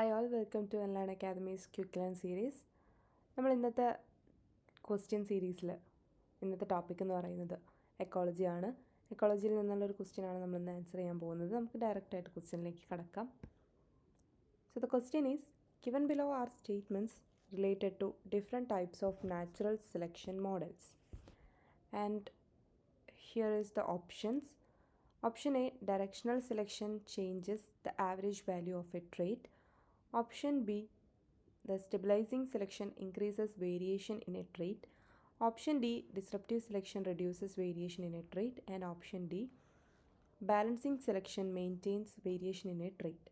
Hi all, welcome to Enlearn academy's quick learn series. നമ്മൾ ഇന്നത്തെ question സീരീസിൽ ഇന്നത്തെ ടോപ്പിക് എന്ന് പറയുന്നത് എക്കോളജിയാണ്. എക്കോളജിയിൽ നിന്നുള്ളൊരു ക്വസ്റ്റ്യനാണ് നമ്മൾ ഇന്ന് ആൻസർ ചെയ്യാൻ പോകുന്നത്. നമുക്ക് ഡയറക്റ്റായിട്ട് ക്വസ്റ്റ്യനിലേക്ക് കടക്കാം. So the question is given below are statements related to different types of natural selection models and here is the options. Option A, directional selection changes the average value of a trait. Option B, the stabilizing selection increases variation in a trait. Option D, disruptive selection reduces variation in a trait. And option D, balancing selection maintains variation in a trait.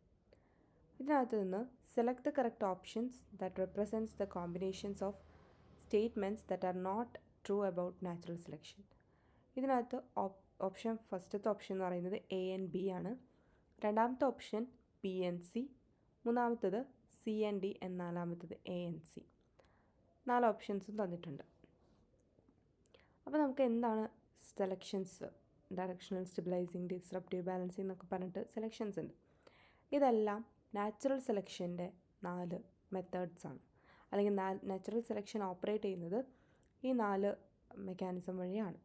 ഇതിനകത്ത് നിന്ന് select the correct options that represents the combinations of statements that are not true about natural selection. ഇതിനകത്ത് option ഫസ്റ്റത്തെ option എന്ന് പറയുന്നത് A and B ആണ്. രണ്ടാമത്തെ option B and C, മൂന്നാമത്തത് C and D, നാലാമത്തത് എ ആൻഡ് സി. 4 ഓപ്ഷൻസും തന്നിട്ടുണ്ട്. അപ്പോൾ നമുക്ക് എന്താണ് selections, directional, stabilising, disruptive, balancing എന്നൊക്കെ പറഞ്ഞിട്ട് സെലക്ഷൻസ് ഉണ്ട്. ഇതെല്ലാം നാച്ചുറൽ സെലക്ഷൻ്റെ 4 മെത്തേഡ്സ് ആണ്. അല്ലെങ്കിൽ നാച്ചുറൽ സെലക്ഷൻ ഓപ്പറേറ്റ് ചെയ്യുന്നത് ഈ 4 മെക്കാനിസം വഴിയാണ്.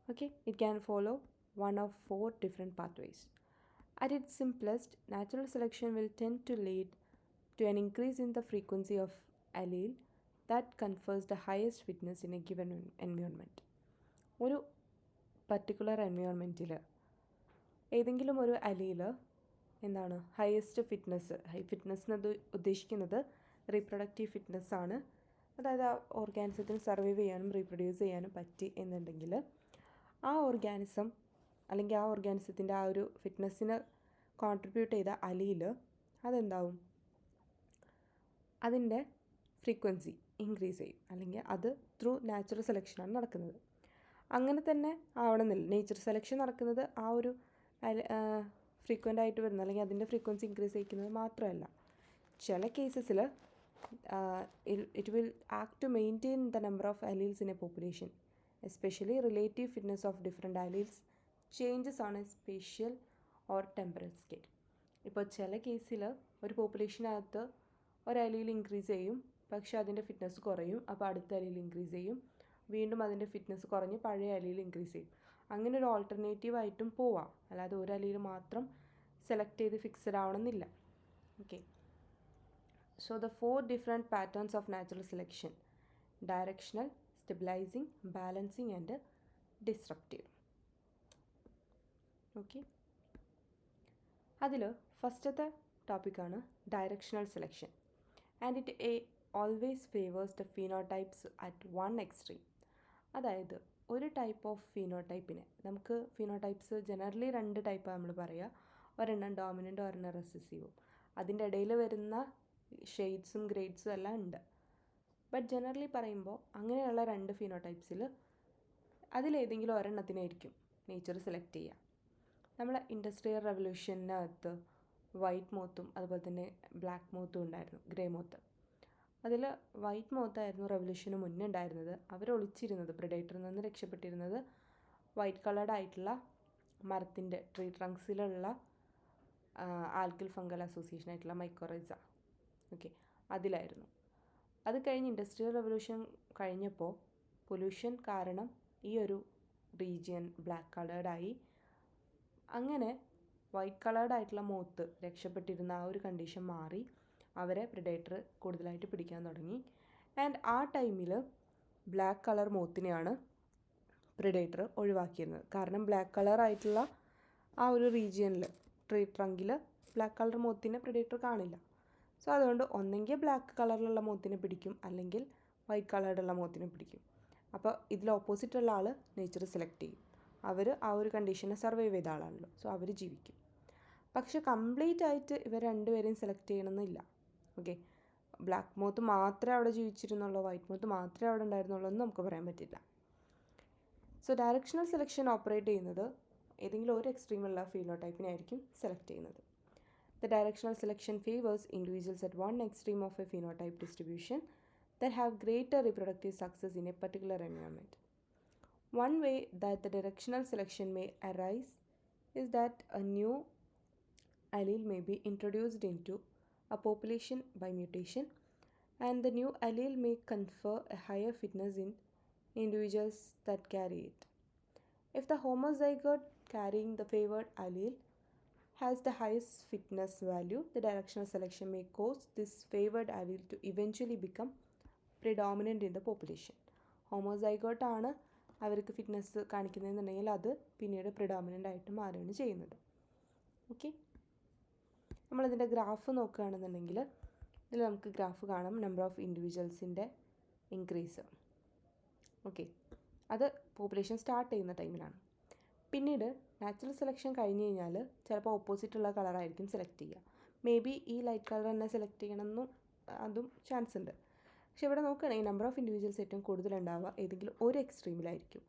Okay, it can follow one of 4 different pathways. At its simplest, natural selection will tend to lead to an increase in the frequency of allele that confers the highest fitness in a given environment. ഒരു particular എൻവയോൺമെൻറ്റിൽ ഏതെങ്കിലും ഒരു അലീൽ എന്താണ് highest fitness, fitness എന്നത് ഉദ്ദേശിക്കുന്നത് reproductive fitness ആണ്. അതായത് ആ ഓർഗാനിസത്തിന് survive ചെയ്യാനും റീപ്രൊഡ്യൂസ് ചെയ്യാനും പറ്റി എന്നുണ്ടെങ്കിൽ ആ ഓർഗാനിസം അല്ലെങ്കിൽ ആ ഓർഗാനിസത്തിൻ്റെ ആ ഒരു ഫിറ്റ്നസ്സിന് കോൺട്രിബ്യൂട്ട് ചെയ്ത അലീൽ അതെന്താവും, അതിൻ്റെ ഫ്രീക്വൻസി ഇൻക്രീസ് ചെയ്യും. അല്ലെങ്കിൽ അത് ത്രൂ നാച്ചുറൽ സെലക്ഷനാണ് നടക്കുന്നത്. അങ്ങനെ തന്നെ ആവണമെന്നില്ല. നേച്ചർ സെലക്ഷൻ നടക്കുന്നത് ആ ഒരു ഫ്രീക്വൻ്റ് ആയിട്ട് വരുന്നത് അല്ലെങ്കിൽ അതിൻ്റെ ഫ്രീക്വൻസി ഇൻക്രീസ് ചെയ്യിക്കുന്നത് മാത്രമല്ല, ചില കേസസിൽ it will act to maintain the number of alleles in a population. Especially relative fitness of different alleles changes on a spatial or temporal scale. ഇപ്പോൾ ചില കേസിൽ ഒരു പോപ്പുലേഷനകത്ത് ഒരു അലീൽ ഇൻക്രീസ് ചെയ്യും, പക്ഷേ അതിൻ്റെ ഫിറ്റ്നസ് കുറയും. അപ്പോൾ അടുത്ത അലീൽ ഇൻക്രീസ് ചെയ്യും, വീണ്ടും അതിൻ്റെ ഫിറ്റ്നസ് കുറഞ്ഞ് പഴയ അലീൽ ഇൻക്രീസ് ചെയ്യും. അങ്ങനെ ഒരു ഓൾട്ടർനേറ്റീവ് ആയിട്ടും പോവാം. അല്ലാതെ ഒരു അലീൽ മാത്രം സെലക്ട് ചെയ്ത് ഫിക്സഡ് ആവണമെന്നില്ല. Okay, so the 4 different patterns of natural selection: directional, stabilizing, balancing and disruptive. Okay, അതിൽ ഫസ്റ്റത്തെ ടോപ്പിക്കാണ് directional selection. And it always favours the phenotypes at one extreme. അതായത് ഒരു ടൈപ്പ് ഓഫ് ഫീനോടൈപ്പിനെ, നമുക്ക് ഫീനോടൈപ്സ് ജനറലി 2 ടൈപ്പാണ് നമ്മൾ പറയുക. ഒരെണ്ണം ഡോമിനൻ്റ്, ഒരെണ്ണം റെസസീവും. അതിൻ്റെ ഇടയിൽ വരുന്ന ഷെയ്ഡ്സും ഗ്രേഡ്സും എല്ലാം ഉണ്ട്. ബട്ട് ജനറലി പറയുമ്പോൾ അങ്ങനെയുള്ള 2 ഫിനോടൈപ്സിൽ അതിലേതെങ്കിലും ഒരെണ്ണത്തിനായിരിക്കും നേച്ചർ സെലക്ട് ചെയ്യുക. നമ്മൾ ഇൻഡസ്ട്രിയൽ റെവല്യൂഷനകത്ത് വൈറ്റ് മോത്തും അതുപോലെ തന്നെ ബ്ലാക്ക് മോത്തും ഉണ്ടായിരുന്നു, ഗ്രേ മോത്ത്. അതിൽ വൈറ്റ് മോത്തായിരുന്നു റെവല്യൂഷന് മുന്നേ ഉണ്ടായിരുന്നത്. അവർ ഒളിച്ചിരുന്നത്, പ്രെഡേറ്ററിൽ നിന്ന് രക്ഷപ്പെട്ടിരുന്നത് വൈറ്റ് കളേർഡ് ആയിട്ടുള്ള മരത്തിൻ്റെ ട്രീ ട്രങ്ക്സിലുള്ള ആൽഗൽ ഫംഗൽ അസോസിയേഷൻ ആയിട്ടുള്ള മൈക്കോറൈസ. ഓക്കെ, അതിലായിരുന്നു. അത് കഴിഞ്ഞ് ഇൻഡസ്ട്രിയൽ റെവല്യൂഷൻ കഴിഞ്ഞപ്പോൾ പൊല്യൂഷൻ കാരണം ഈ ഒരു റീജിയൻ ബ്ലാക്ക് കളേർഡായി. അങ്ങനെ വൈറ്റ് കളേർഡ് ആയിട്ടുള്ള മോത്ത് രക്ഷപ്പെട്ടിരുന്ന ആ ഒരു കണ്ടീഷൻ മാറി. അവരെ പ്രെഡേറ്റർ കൂടുതലായിട്ട് പിടിക്കാൻ തുടങ്ങി. ആൻഡ് ആ ടൈമിൽ ബ്ലാക്ക് കളർ മോത്തിനെയാണ് പ്രെഡേറ്റർ ഒഴിവാക്കിയിരുന്നത്. കാരണം ബ്ലാക്ക് കളറായിട്ടുള്ള ആ ഒരു റീജിയനിൽ ട്രീ ട്രങ്കിൽ ബ്ലാക്ക് കളർ മോത്തിനെ പ്രെഡേറ്റർ കാണില്ല. സോ അതുകൊണ്ട് ഒന്നെങ്കിൽ ബ്ലാക്ക് കളറിലുള്ള മോത്തിനെ പിടിക്കും, അല്ലെങ്കിൽ വൈറ്റ് കളറുള്ള മോത്തിനെ പിടിക്കും. അപ്പോൾ ഇതിൽ ഓപ്പോസിറ്റുള്ള ആൾ നേച്ചർ സെലക്ട് ചെയ്യും. അവർ ആ ഒരു കണ്ടീഷനെ സർവൈവ് ചെയ്ത ആളാണല്ലോ, സോ അവർ ജീവിക്കും. പക്ഷെ കംപ്ലീറ്റ് ആയിട്ട് ഇവർ 2 പേരെയും സെലക്ട് ചെയ്യണമെന്നില്ല. ഓക്കെ, ബ്ലാക്ക് മോത്ത് മാത്രമേ അവിടെ ജീവിച്ചിരുന്നുള്ളൂ, വൈറ്റ് മോത്ത് മാത്രമേ അവിടെ ഉണ്ടായിരുന്നുള്ളൂ എന്ന് നമുക്ക് പറയാൻ പറ്റില്ല. സോ ഡയറക്ഷണൽ സെലക്ഷൻ ഓപ്പറേറ്റ് ചെയ്യുന്നത് ഏതെങ്കിലും ഒരു എക്സ്ട്രീമുള്ള ഫീനോടൈപ്പിനെ ആയിരിക്കും സെലക്ട് ചെയ്യുന്നത്. The directional selection favors individuals at one extreme of a phenotype distribution that have greater reproductive success in a particular environment. One way that the directional selection may arise is that a new allele may be introduced into a population by mutation, and the new allele may confer a higher fitness in individuals that carry it. If the homozygote carrying the favored allele has the highest fitness value, the directional selection may cause this favored allele to eventually become predominant in the population. ഹോമോസൈഗോട്ട് ആണ് അവർക്ക് fitness കാണിക്കുന്നതെന്നുണ്ടെങ്കിൽ അത് പിന്നീട് predominant ആയിട്ട് മാറുകയാണ് ചെയ്യുന്നത്. Okay, നമ്മളിതിൻ്റെ graph നോക്കുകയാണെന്നുണ്ടെങ്കിൽ ഇതിൽ നമുക്ക് ഗ്രാഫ് കാണാം. നമ്പർ ഓഫ് ഇൻഡിവിജ്വൽസിൻ്റെ ഇൻക്രീസ്. ഓക്കെ, അത് പോപ്പുലേഷൻ സ്റ്റാർട്ട് ചെയ്യുന്ന ടൈമിലാണ്. പിന്നീട് നാച്ചുറൽ സെലക്ഷൻ കഴിഞ്ഞ് കഴിഞ്ഞാൽ ചിലപ്പോൾ ഓപ്പോസിറ്റുള്ള കളറായിരിക്കും സെലക്ട് ചെയ്യുക. മേ ബി ഈ ലൈറ്റ് കളർ തന്നെ സെലക്ട് ചെയ്യണമെന്നും അതും ചാൻസ് ഉണ്ട്. പക്ഷെ ഇവിടെ നോക്കുകയാണെങ്കിൽ നമ്പർ ഓഫ് ഇൻഡിവിജ്വൽസ് ഏറ്റവും കൂടുതലുണ്ടാവുക ഏതെങ്കിലും ഒരു എക്സ്ട്രീമിലായിരിക്കും.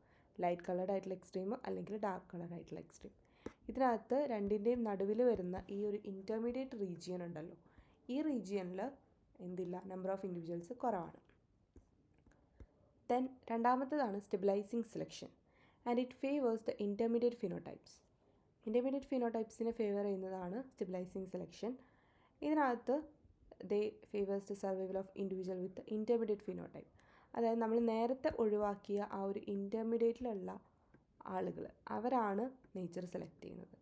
ലൈറ്റ് കളർഡ് ആയിട്ടുള്ള എക്സ്ട്രീം അല്ലെങ്കിൽ ഡാർക്ക് കളർഡ് ആയിട്ടുള്ള എക്സ്ട്രീം. ഇതിനകത്ത് രണ്ടിൻ്റെയും നടുവിൽ വരുന്ന ഈ ഒരു ഇൻ്റർമീഡിയറ്റ് റീജിയൻ ഉണ്ടല്ലോ, ഈ റീജിയനിൽ എന്തില്ല, നമ്പർ ഓഫ് ഇൻഡിവിജ്വൽസ് കുറവാണ്. ദെൻ രണ്ടാമത്തേതാണ് stabilising selection, and it favours the intermediate phenotypes. Intermediate ഫിനോടൈപ്സിനെ ഫേവർ ചെയ്യുന്നതാണ് സ്റ്റെബിലൈസിങ് സെലക്ഷൻ. ഇതിനകത്ത് they favours the survival of individual with intermediate phenotype. അതായത് നമ്മൾ നേരത്തെ ഒഴിവാക്കിയ ആ ഒരു ഇൻ്റർമീഡിയറ്റിലുള്ള ആളുകൾ, അവരാണ് നേച്ചർ സെലക്ട് ചെയ്യുന്നത്.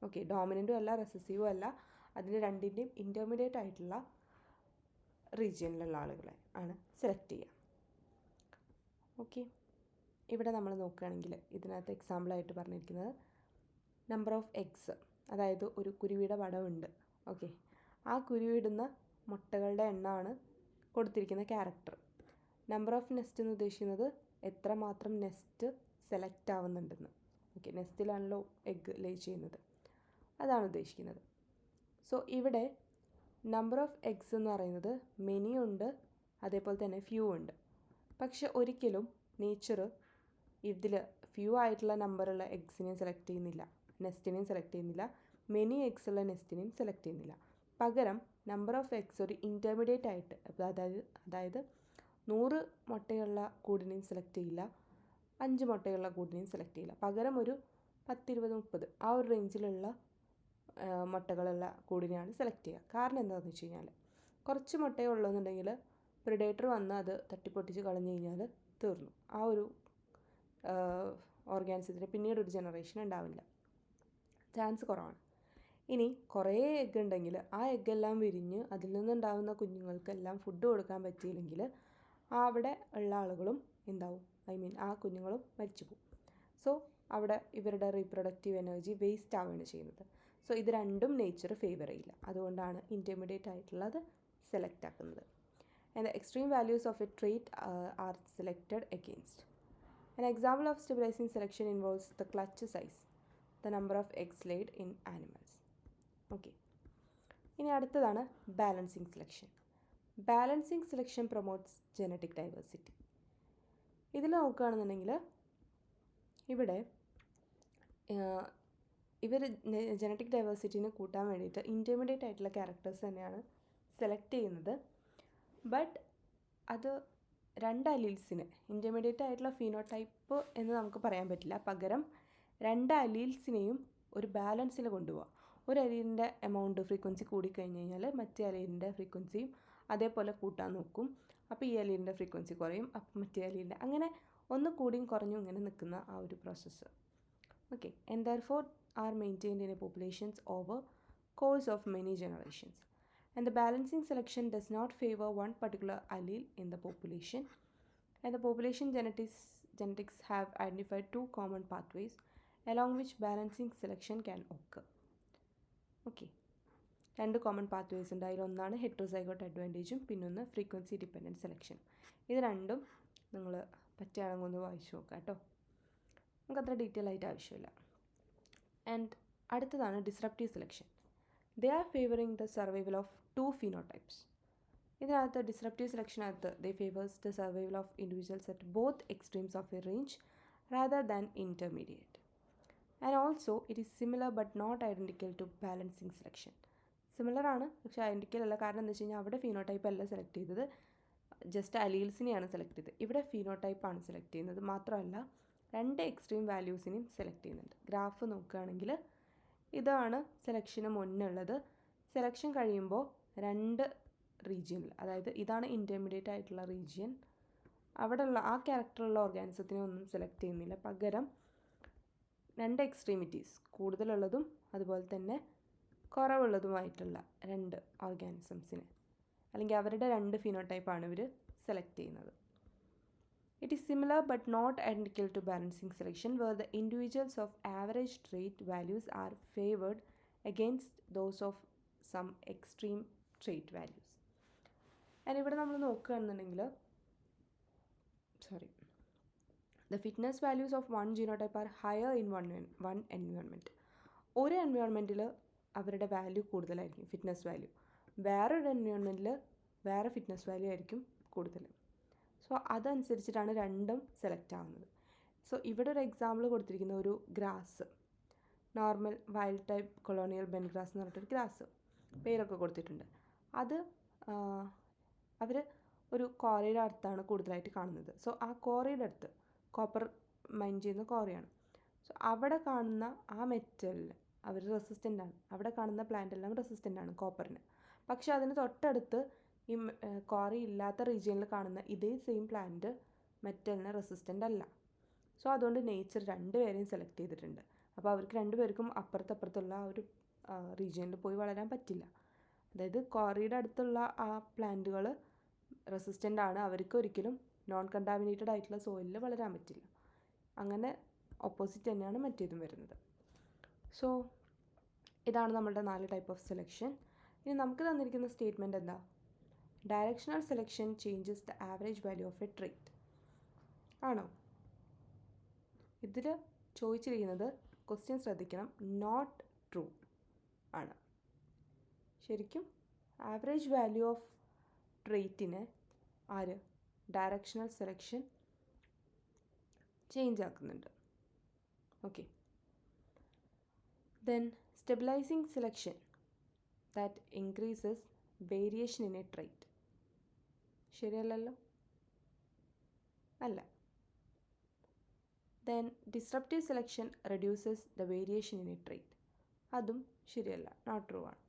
ഓക്കെ, ഡോമിനൻറ്റും അല്ല റെസസീവും അല്ല, അതിൽ രണ്ടിൻ്റെയും ഇൻ്റർമീഡിയറ്റ് ആയിട്ടുള്ള റീജിയനിലുള്ള ആളുകളെ ആണ് സെലക്ട് ചെയ്യുക. ഓക്കെ, ഇവിടെ നമ്മൾ നോക്കുകയാണെങ്കിൽ ഇതിനകത്ത് എക്സാമ്പിളായിട്ട് പറഞ്ഞിരിക്കുന്നത് നമ്പർ ഓഫ് എഗ്സ്, അതായത് ഒരു കുരുവിയുടെ പടമുണ്ട്. ഓക്കെ, ആ കുരുവിടുന്ന മുട്ടകളുടെ എണ്ണമാണ് കൊടുത്തിരിക്കുന്ന ക്യാരക്ടർ. നമ്പർ ഓഫ് നെസ്റ്റ് എന്ന് ഉദ്ദേശിക്കുന്നത് എത്രമാത്രം നെസ്റ്റ് സെലക്ട് ആവുന്നുണ്ടെന്ന്. ഓക്കെ, നെസ്റ്റിലാണല്ലോ എഗ്ഗ് ലേ ചെയ്യുന്നത്, അതാണ് ഉദ്ദേശിക്കുന്നത്. സോ ഇവിടെ നമ്പർ ഓഫ് എഗ്സ് എന്ന് പറയുന്നത് മെനി ഉണ്ട്, അതേപോലെ തന്നെ ഫ്യൂ ഉണ്ട്. പക്ഷെ ഒരിക്കലും നേച്ചർ ഇതിൽ ഫ്യൂ ആയിട്ടുള്ള നമ്പറുള്ള എഗ്സിനെയും സെലക്ട് ചെയ്യുന്നില്ല, നെസ്റ്റിനെയും സെലക്ട് ചെയ്യുന്നില്ല, മെനി എഗ്സ് ഉള്ള നെസ്റ്റിനെയും സെലക്ട് ചെയ്യുന്നില്ല. പകരം നമ്പർ ഓഫ് എഗ്സ് ഒരു ഇൻ്റർമീഡിയറ്റ് ആയിട്ട്, അതായത് 100 മുട്ടയുള്ള കൂടിനെയും സെലക്ട് ചെയ്യില്ല, 5 മുട്ടയുള്ള കൂടിനെയും സെലക്ട് ചെയ്യില്ല. പകരം ഒരു 10, 20, 30 ആ ഒരു റേഞ്ചിലുള്ള മുട്ടകളുള്ള കൂടിനെയാണ് സെലക്ട് ചെയ്യുക. കാരണം എന്താണെന്ന് വെച്ച് കഴിഞ്ഞാൽ കുറച്ച് മുട്ടയേ ഉള്ളൂന്നുണ്ടെങ്കിൽ പ്രിഡേറ്റർ വന്ന് അത് തട്ടിപ്പൊട്ടിച്ച് കളഞ്ഞു കഴിഞ്ഞാൽ തീർന്നു. ആ ഒരു ഓർഗാനിസത്തിന് പിന്നീട് ഒരു ജനറേഷൻ ഉണ്ടാവില്ല, ചാൻസ് കുറവാണ്. ഇനി കുറേ എഗ്ഗ് ഉണ്ടെങ്കിൽ ആ എഗ്ഗെല്ലാം വിരിഞ്ഞ് അതിൽ നിന്നുണ്ടാകുന്ന കുഞ്ഞുങ്ങൾക്കെല്ലാം ഫുഡ് കൊടുക്കാൻ പറ്റിയില്ലെങ്കിൽ അവിടെ ഉള്ള ആളുകളും എന്താവും, ആ കുഞ്ഞുങ്ങളും മരിച്ചു പോകും. സോ അവിടെ ഇവരുടെ റീപ്രൊഡക്റ്റീവ് എനർജി വേസ്റ്റ് ആവുകയാണ് ചെയ്യുന്നത്. സോ ഇത് രണ്ടും നേച്ചർ ഫേവർ ചെയ്യില്ല, അതുകൊണ്ടാണ് ഇൻ്റർമീഡിയറ്റ് ആയിട്ടുള്ളത് സെലക്ട് ആക്കുന്നത്. And the extreme values of A trait R selected against. An example of stabilizing selection involves the clutch size, the number of eggs laid in animals. Okay. ഇനി അടുത്തതാണ് balancing selection. Balancing selection promotes genetic diversity. ഇതിൽ നോക്കുകയാണെന്നുണ്ടെങ്കിൽ ഇവിടെ ഇവർ genetic ഡൈവേഴ്സിറ്റിനെ കൂട്ടാൻ വേണ്ടിയിട്ട് intermediate ആയിട്ടുള്ള characters തന്നെയാണ് സെലക്ട് ചെയ്യുന്നത്. ബട്ട് അത് രണ്ട് അലീൽസിന് ഇൻ്റർമീഡിയറ്റ് ആയിട്ടുള്ള ഫീനോടൈപ്പ് എന്ന് നമുക്ക് പറയാൻ പറ്റില്ല. പകരം രണ്ട് അലീൽസിനെയും ഒരു ബാലൻസിൽ കൊണ്ടുപോകുക. ഒരു അലീലിൻ്റെ എമൗണ്ട് ഫ്രീക്വൻസി കൂടിക്കഴിഞ്ഞ് കഴിഞ്ഞാൽ മറ്റേ അലീലിൻ്റെ ഫ്രീക്വൻസിയും അതേപോലെ കൂട്ടാൻ നോക്കും. അപ്പോൾ ഈ അലീലിൻ്റെ ഫ്രീക്വൻസി കുറയും, അപ്പം മറ്റേ അലീലിൻ്റെ അങ്ങനെ ഒന്ന് കൂടിയും കുറഞ്ഞും ഇങ്ങനെ നിൽക്കുന്ന ആ ഒരു process. Okay, and therefore R maintained in A populations over course of many generations. And the balancing selection does not favor one particular allele in the population, and the population genetics have identified two common pathways along which balancing selection can occur. Okay, രണ്ട് common pathways ഉണ്ട്. അതിലൊന്നാണ് ഹെറ്ററോസൈഗോട്ട് അഡ്വാൻറ്റേജും പിന്നൊന്ന് frequency dependent selection. ഇത് രണ്ടും നിങ്ങൾ പറ്റുകയാണെങ്കിൽ ഒന്ന് വായിച്ചു നോക്കാം കേട്ടോ, നമുക്കത്ര ഡീറ്റെയിൽ ആയിട്ട് ആവശ്യമില്ല. ആൻഡ് അടുത്തതാണ് disruptive selection. They are favoring the survival of two phenotypes. ഇതിനകത്ത് disruptive സെലക്ഷനകത്ത് they favors the survival of individuals at both extremes of a range rather than intermediate. And also it is similar but not identical to balancing selection. Similar ആണ് പക്ഷേ identical അല്ല. കാരണം എന്താ വെച്ച് കഴിഞ്ഞാൽ അവിടെ phenotype അല്ല സെലക്ട് ചെയ്തത്, ജസ്റ്റ് അലീൽസിനെയാണ് സെലക്ട് ചെയ്തത്. ഇവിടെ ഫീനോടൈപ്പാണ് സെലക്ട് ചെയ്യുന്നത്. മാത്രമല്ല രണ്ട് എക്സ്ട്രീം വാല്യൂസിനെയും സെലക്ട് ചെയ്യുന്നുണ്ട്. ഗ്രാഫ് നോക്കുകയാണെങ്കിൽ ഇതാണ് സെലക്ഷന് മുന്നുള്ളത്. സെലക്ഷൻ കഴിയുമ്പോൾ രണ്ട് റീജിയനിൽ, അതായത് ഇതാണ് ഇൻ്റർമീഡിയറ്റ് ആയിട്ടുള്ള റീജിയൻ, അവിടെയുള്ള ആ ക്യാരക്ടറുള്ള ഓർഗാനിസത്തിനെ ഒന്നും സെലക്ട് ചെയ്യുന്നില്ല, പകരം രണ്ട് എക്സ്ട്രീമിറ്റീസ്, കൂടുതലുള്ളതും അതുപോലെ തന്നെ കുറവുള്ളതുമായിട്ടുള്ള രണ്ട് ഓർഗാനിസംസിനെ, അല്ലെങ്കിൽ അവരുടെ രണ്ട് ഫിനോടൈപ്പാണ് ഇവർ സെലക്ട് ചെയ്യുന്നത്. It is similar but not identical to balancing selection, where the individuals of average trait values are favored against those of some extreme trait values. And ഇവിടെ നമ്മൾ നോക്കുകയാണെന്നുണ്ടെങ്കിൽ the fitness values of one genotype are higher in one environment. ഒരു എൻവയോൺമെൻറ്റിൽ അവരുടെ value കൂടുതലായിരിക്കും, fitness value. വേറൊരു എൻവയോൺമെൻറ്റിൽ വേറെ fitness value ആയിരിക്കും കൂടുതൽ. സോ അതനുസരിച്ചിട്ടാണ് രണ്ടും സെലക്ട് ആവുന്നത്. സോ ഇവിടെ ഒരു എക്സാമ്പിൾ കൊടുത്തിരിക്കുന്ന ഒരു grass, normal wild type colonial Ben grass എന്ന് പറഞ്ഞിട്ടൊരു ഗ്രാസ്, പേരൊക്കെ കൊടുത്തിട്ടുണ്ട്. അത് അവർ ഒരു കോറയുടെ അടുത്താണ് കൂടുതലായിട്ട് കാണുന്നത്. സോ ആ കോറയുടെ അടുത്ത്, കോപ്പർ മൈൻ ചെയ്യുന്ന കോറയാണ്, സോ അവിടെ കാണുന്ന ആ മെറ്റലിൽ അവർ റെസിസ്റ്റൻ്റാണ്. അവിടെ കാണുന്ന പ്ലാന്റ് എല്ലാം റെസിസ്റ്റൻ്റാണ് കോപ്പറിന്. പക്ഷേ അതിന് തൊട്ടടുത്ത് ഈ കോറി ഇല്ലാത്ത റീജിയനിൽ കാണുന്ന ഇതേ സെയിം പ്ലാന്റ് മെറ്റലിന് റെസിസ്റ്റൻ്റ് അല്ല. സോ അതുകൊണ്ട് നേച്ചർ രണ്ടുപേരെയും സെലക്ട് ചെയ്തിട്ടുണ്ട്. അപ്പോൾ അവർക്ക് രണ്ടുപേർക്കും അപ്പുറത്തപ്പുറത്തുള്ള ആ ഒരു റീജിയനിൽ പോയി വളരാൻ പറ്റില്ല. അതായത് കോറിയുടെ അടുത്തുള്ള ആ പ്ലാന്റുകൾ റെസിസ്റ്റൻ്റ് ആണ്, അവർക്ക് ഒരിക്കലും നോൺ കണ്ടാമിനേറ്റഡ് ആയിട്ടുള്ള സോയിലിൽ വളരാൻ പറ്റില്ല. അങ്ങനെ ഓപ്പോസിറ്റ് തന്നെയാണ് മറ്റേതും വരുന്നത്. സോ ഇതാണ് നമ്മളുടെ 4 ടൈപ്പ് ഓഫ് സെലക്ഷൻ. ഇനി നമുക്ക് തന്നിരിക്കുന്ന സ്റ്റേറ്റ്മെൻറ്റ് എന്താ? Directional selection changes the average value of A trait ആണോ? ഇതിൽ ചോദിച്ചിരിക്കുന്നത്, ക്വസ്റ്റ്യൻ ശ്രദ്ധിക്കണം, നോട്ട് ട്രൂ ആണ്. ശരിക്കും ആവറേജ് വാല്യൂ ഓഫ് ട്രേറ്റിനെ ആര്? ഡയറക്ഷണൽ സെലക്ഷൻ ചേഞ്ച് ആക്കുന്നുണ്ട്. Okay. Then stabilising selection that increases variation in a trait. ശരിയല്ലല്ലോ, അല്ല. Then disruptive selection reduces the variation in a trait. അതും ശരിയല്ല, നോട്ട് ട്രൂ ആണ്.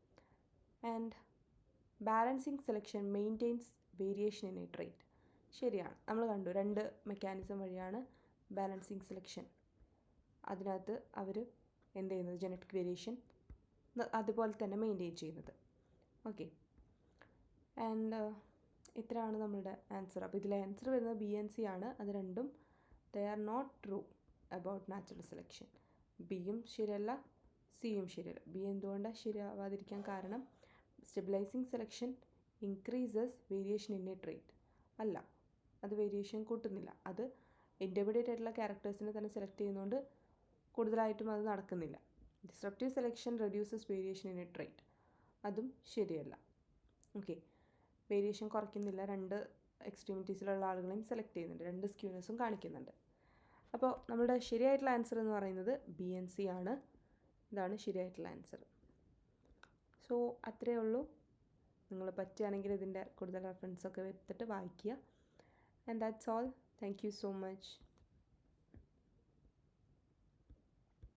And balancing selection maintains variation in a trait. ശരിയാണ്. നമ്മൾ കണ്ടു, രണ്ട് മെക്കാനിസം വഴിയാണ് ബാലൻസിങ് സെലക്ഷൻ, അതിനകത്ത് അവർ എന്ത് ചെയ്യുന്നത്, ജനറ്റിക് വേരിയേഷൻ അതുപോലെ തന്നെ മെയിൻറ്റെയിൻ ചെയ്യുന്നത്. ഓക്കെ. ആൻഡ് ഇത്രയാണ് നമ്മളുടെ ആൻസർ. അപ്പോൾ ഇതിലെ ആൻസർ വരുന്നത് BNC ആണ്. അത് രണ്ടും they are not true about natural selection. ബിയും ശരിയല്ല, സിയും ശരിയല്ല. ബി എന്തുകൊണ്ടാണ് ശരിയാവാതിരിക്കാൻ കാരണം? Stabilising selection increases variation in a trait. അല്ല, അത് വേരിയേഷൻ കൂട്ടുന്നില്ല. അത് ഇൻ്റർമീഡിയറ്റ് ആയിട്ടുള്ള ക്യാരക്ടേഴ്സിനെ തന്നെ സെലക്ട് ചെയ്യുന്നതുകൊണ്ട് കൂടുതലായിട്ടും അത് നടക്കുന്നില്ല. Disruptive selection reduces variation in a trait. അതും ശരിയല്ല. ഓക്കെ. വേരിയേഷൻ കുറയ്ക്കുന്നില്ല, രണ്ട് എക്സ്ട്രീമിറ്റീസിലുള്ള ആളുകളെയും സെലക്ട് ചെയ്യുന്നുണ്ട്, രണ്ട് സ്ക്യൂനെസ്സും കാണിക്കുന്നുണ്ട്. അപ്പോൾ നമ്മുടെ ശരിയായിട്ടുള്ള ആൻസർ എന്ന് പറയുന്നത് BNC ആണ്. ഇതാണ് ശരിയായിട്ടുള്ള ആൻസർ. സോ അത്രയേ ഉള്ളൂ. നിങ്ങൾ പറ്റുകയാണെങ്കിൽ ഇതിൻ്റെ കൂടുതൽ റെഫറൻസൊക്കെ എടുത്തിട്ട് വായിക്കുക. And that's all. Thank you so much.